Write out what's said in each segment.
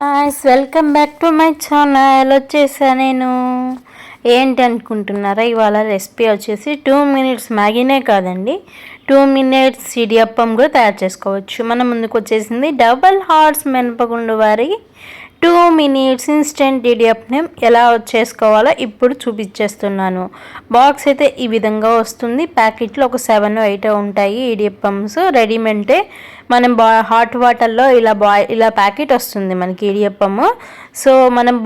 Welcome back to my channel. వచ్చేసా నేను. ఏంటి అనుకుంటున్నారా, ఇవాళ రెసిపీ వచ్చేసి 2 మినిట్స్ మ్యాగీనే కాదండి, 2 మినిట్స్ ఇడియప్పం కూడా తయారు చేసుకోవచ్చు. మన ముందుకు వచ్చేసింది డబల్ హార్స్ మినపగుండు వారి 2 మినిట్స్ ఇన్స్టెంట్ ఇడియప్పం ఎలా చేసుకోవాలో ఇప్పుడు చూపించేస్తున్నాను. బాక్స్ అయితే ఈ విధంగా వస్తుంది. ప్యాకెట్లో ఒక 7-8 ఉంటాయి ఇడియప్పమ్స్ రెడీమేడే. మనం హాట్ వాటర్లో ఇలా ప్యాకెట్ వస్తుంది మనకి ఇడియప్పము. సో మనం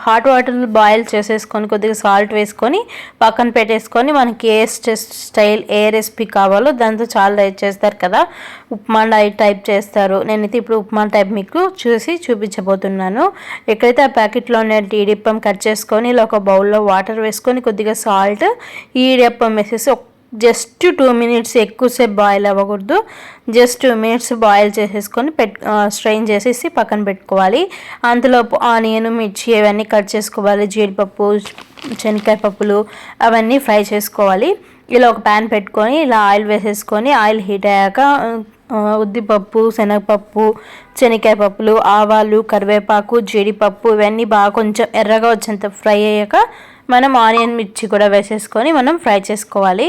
హాట్ వాటర్లో బాయిల్ చేసేసుకొని కొద్దిగా సాల్ట్ వేసుకొని పక్కన పెట్టేసుకొని మనకి ఏ స్టైల్ ఏ రెసిపీ కావాలో దాంతో చాలా టైప్ చేస్తారు కదా, ఉప్మా టైప్ చేస్తారు. నేనైతే ఇప్పుడు ఉప్మా టైప్ మీకు చూపించబోతున్నాను. ఎక్కడైతే ఆ ప్యాకెట్లో ఉన్న ఇడియప్పం కట్ చేసుకొని ఇలా ఒక బౌల్లో వాటర్ వేసుకొని కొద్దిగా సాల్ట్ ఈ ఇడియప్పం వేసేసి జస్ట్ 2 మినిట్స్, ఎక్కువసేపు బాయిల్ అవ్వకూడదు, జస్ట్ 2 మినిట్స్ బాయిల్ చేసేసుకొని స్ట్రెయిన్ చేసేసి పక్కన పెట్టుకోవాలి. అంతలోపు ఆనియన్, మిర్చి అవన్నీ కట్ చేసుకోవాలి. జీడిపప్పు, శనక్కాయ పప్పులు అవన్నీ ఫ్రై చేసుకోవాలి. ఇలా ఒక ప్యాన్ పెట్టుకొని ఇలా ఆయిల్ వేసేసుకొని ఆయిల్ హీట్ అయ్యాక ఉద్దిపప్పు, శనగపప్పు, శనక్కాయ పప్పులు, ఆవాలు, కరివేపాకు, జీడిపప్పు ఇవన్నీ బాగా కొంచెం ఎర్రగా వచ్చేంత ఫ్రై అయ్యాక మనం ఆనియన్, మిర్చి కూడా వేసేసుకొని మనం ఫ్రై చేసుకోవాలి.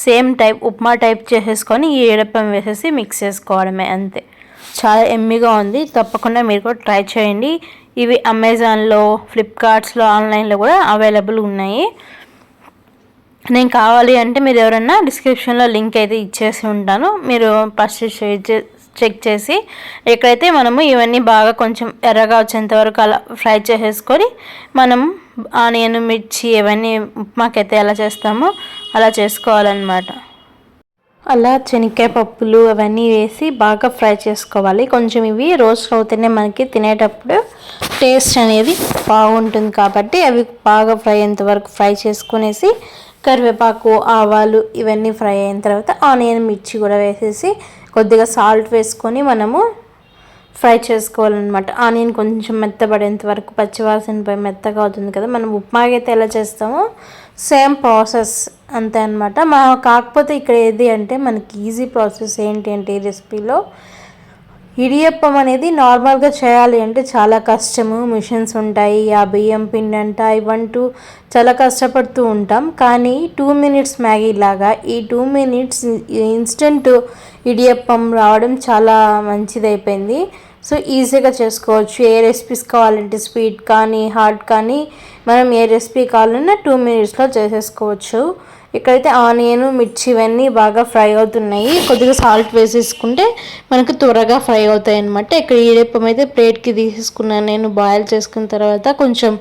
సేమ్ టైప్ ఉప్మా టైప్ చేసేసుకొని ఈ ఇడియప్పం వేసేసి మిక్స్ చేసుకోవడమే, అంతే. చాలా ఎమ్మీగా ఉంది. తప్పకుండా మీరు కూడా ట్రై చేయండి. ఇవి అమెజాన్లో, ఫ్లిప్కార్ట్స్లో, ఆన్లైన్లో కూడా అవైలబుల్ ఉన్నాయి. నేను కావాలి అంటే మీరు ఎవరన్నా డిస్క్రిప్షన్లో లింక్ అయితే ఇచ్చేసి ఉంటాను, మీరు ఫస్ట్ చెక్ చేసి ఎక్కడైతే మనము ఇవన్నీ బాగా కొంచెం ఎర్రగా వచ్చేంత వరకు అలా ఫ్రై చేసేసుకొని మనం ఆనియన్, మిర్చి ఇవన్నీ ఉప్మాకైతే ఎలా చేస్తామో అలా చేసుకోవాలన్నమాట. అలా శనక్కాయ పప్పులు అవన్నీ వేసి బాగా ఫ్రై చేసుకోవాలి. కొంచెం ఇవి రోస్ట్ అవుతూనే మనకి తినేటప్పుడు టేస్ట్ అనేది బాగుంటుంది కాబట్టి అవి బాగా ఫ్రై అయ్యేంత వరకు ఫ్రై చేసుకునేసి కరివేపాకు, ఆవాలు ఇవన్నీ ఫ్రై అయిన తర్వాత ఆనియన్, మిర్చి కూడా వేసేసి కొద్దిగా సాల్ట్ వేసుకొని మనము ఫ్రై చేసుకోవాలన్నమాట. ఆనియన్ కొంచెం మెత్తబడేంత వరకు, పచ్చివాసన పోయి మెత్తగా అవుతుంది కదా, మనం ఉప్మాకి అయితే ఎలా చేస్తామో సేమ్ ప్రాసెస్ అంతే అనమాట. కాకపోతే ఇక్కడ ఏది అంటే మనకి ఈజీ ప్రాసెస్ ఏంటి అంటే ఈ రెసిపీలో ఇడియప్పం అనేది నార్మల్గా చేయాలి అంటే చాలా కష్టము. మిషన్స్ ఉంటాయి, ఆ బియ్యం పిండి అంట ఇవంటూ చాలా కష్టపడుతూ ఉంటాం. కానీ 2 మినిట్స్ మ్యాగీ లాగా ఈ 2 మినిట్స్ ఇన్స్టెంట్ ఇడియప్పం రావడం చాలా మంచిదైపోయింది. సో ఈజీగా చేసుకోవచ్చు. ఏ రెసిపీస్ కావాలంటే స్వీట్ కానీ హాట్ కానీ మనం ఏ రెసిపీ కావాలన్నా 2 మినిట్స్లో చేసేసుకోవచ్చు. ఇక్కడైతే ఆనియన్, మిర్చి ఇవన్నీ బాగా ఫ్రై అవుతున్నాయి. కొద్దిగా సాల్ట్ వేసేసుకుంటే మనకు త్వరగా ఫ్రై అవుతాయి అన్నమాట. ఇక్కడ ఇడియప్పం అయితే ప్లేట్కి తీసేసుకున్నాను నేను. బాయిల్ చేసుకున్న తర్వాత కొంచెం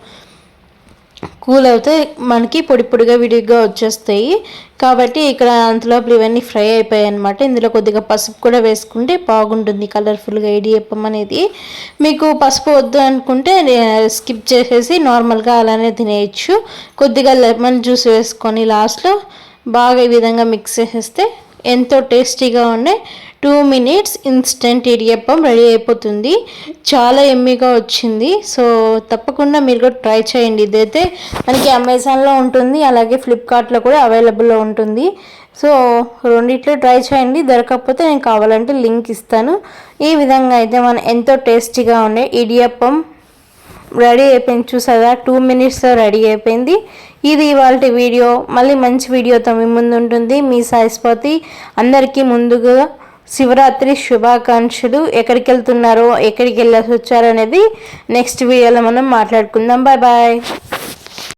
కూల్ అవుతే మనకి పొడి పొడిగా విడిగా వచ్చేస్తాయి కాబట్టి ఇక్కడ అంతలోపల ఇవన్నీ ఫ్రై అయిపోయాయి అనమాట. ఇందులో కొద్దిగా పసుపు కూడా వేసుకుంటే బాగుంటుంది కలర్ఫుల్గా ఇడియప్పం అనేది. మీకు పసుపు వద్దు అనుకుంటే స్కిప్ చేసేసి నార్మల్గా అలానే తినేయచ్చు. కొద్దిగా లెమన్ జ్యూస్ వేసుకొని లాస్ట్లో బాగా ఈ విధంగా మిక్స్ చేసేస్తే ఎంతో టేస్టీగా ఉండే 2 మినిట్స్ ఇన్స్టెంట్ ఇడియప్పం రెడీ అయిపోతుంది. చాలా ఎమ్మీగా వచ్చింది. సో తప్పకుండా మీరు కూడా ట్రై చేయండి. ఇదైతే మనకి అమెజాన్లో ఉంటుంది, అలాగే ఫ్లిప్కార్ట్లో కూడా అవైలబుల్లో ఉంటుంది. సో రెండిట్లో ట్రై చేయండి. దొరకకపోతే నేను కావాలంటే లింక్ ఇస్తాను. ఈ విధంగా అయితే మనం ఎంతో టేస్టీగా ఉండే ఇడియప్పం రెడీ అయిపోయింది. చూసారా, 2 మినిట్స్లో రెడీ అయిపోయింది. ఇది ఇవాళ వీడియో. మళ్ళీ మంచి వీడియోతో మీ ముందు ఉంటుంది మీ సాయిస్పతి. అందరికీ ముందుగా శివరాత్రి శుభాకాంక్షలు. ఎక్కడికి వెళ్తున్నారో, ఎక్కడికి వెళ్ళేసి వచ్చారో అనేది నెక్స్ట్ వీడియోలో మనం మాట్లాడుకుందాం. Bye bye.